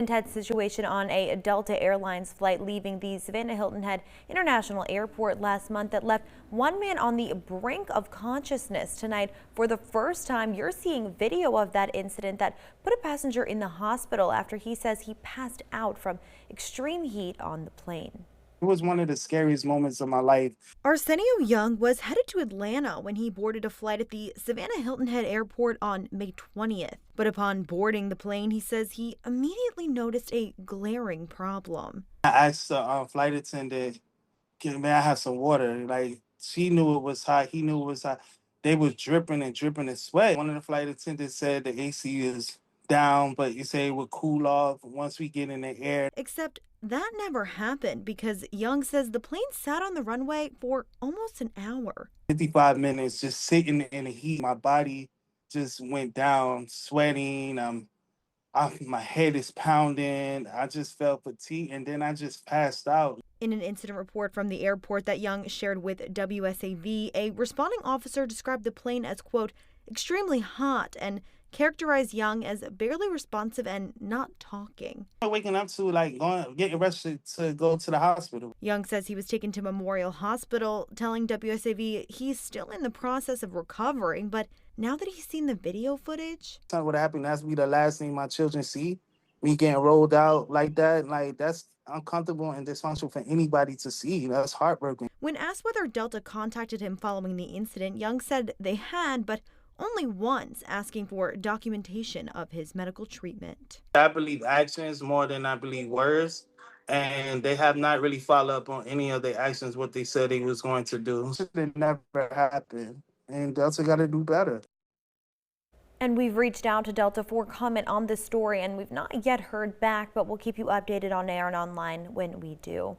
Intense situation on a Delta Airlines flight leaving the Savannah Hilton Head International Airport last month that left one man on the brink of consciousness. Tonight, for the first time, you're seeing video of that incident that put a passenger in the hospital after he says he passed out from extreme heat on the plane. It was one of the scariest moments of my life. Arsenio Young was headed to Atlanta when he boarded a flight at the Savannah Hilton Head Airport on May 20th. But upon boarding the plane, he says he immediately noticed a glaring problem. I asked the flight attendant, May I have some water?" Like, she knew it was hot. He knew it was hot. They was dripping and dripping in sweat. One of the flight attendants said the AC is down, but you say it would cool off once we get in the air. Except that never happened because Young says the plane sat on the runway for almost an hour. 55 minutes just sitting in the heat. My body just went down, sweating. My head is pounding. I just felt fatigue, and then I just passed out. In an incident report from the airport that Young shared with WSAV, a responding officer described the plane as, quote, extremely hot and characterized Young as barely responsive and not talking. Waking up to like getting arrested to go to the hospital. Young says he was taken to Memorial Hospital, telling WSAV he's still in the process of recovering, but now that he's seen the video footage, Something would happen. That's be the last thing my children see. Me getting rolled out like that, like that's uncomfortable and dysfunctional for anybody to see. That's heartbreaking. when asked whether Delta contacted him following the incident, Young said they had, but only once, asking for documentation of his medical treatment. I believe actions more than I believe words, and they have not really followed up on any of their actions, what they said they was going to do. It never happened, and Delta got to do better. And we've reached out to Delta for comment on this story, and we've not yet heard back, but we'll keep you updated on air and online when we do.